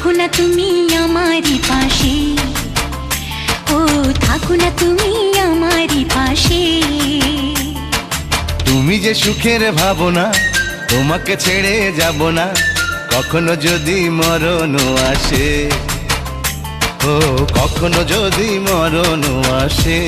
থাকো না তুমি আমারই পাশে, ও থাকো না তুমি আমারই পাশে। তুমি যে সুখের ভাবনা, তোমাকে ছেড়ে যাব না, কখনো যদি মরণ আসে, ও কখনো যদি মরণ আসে।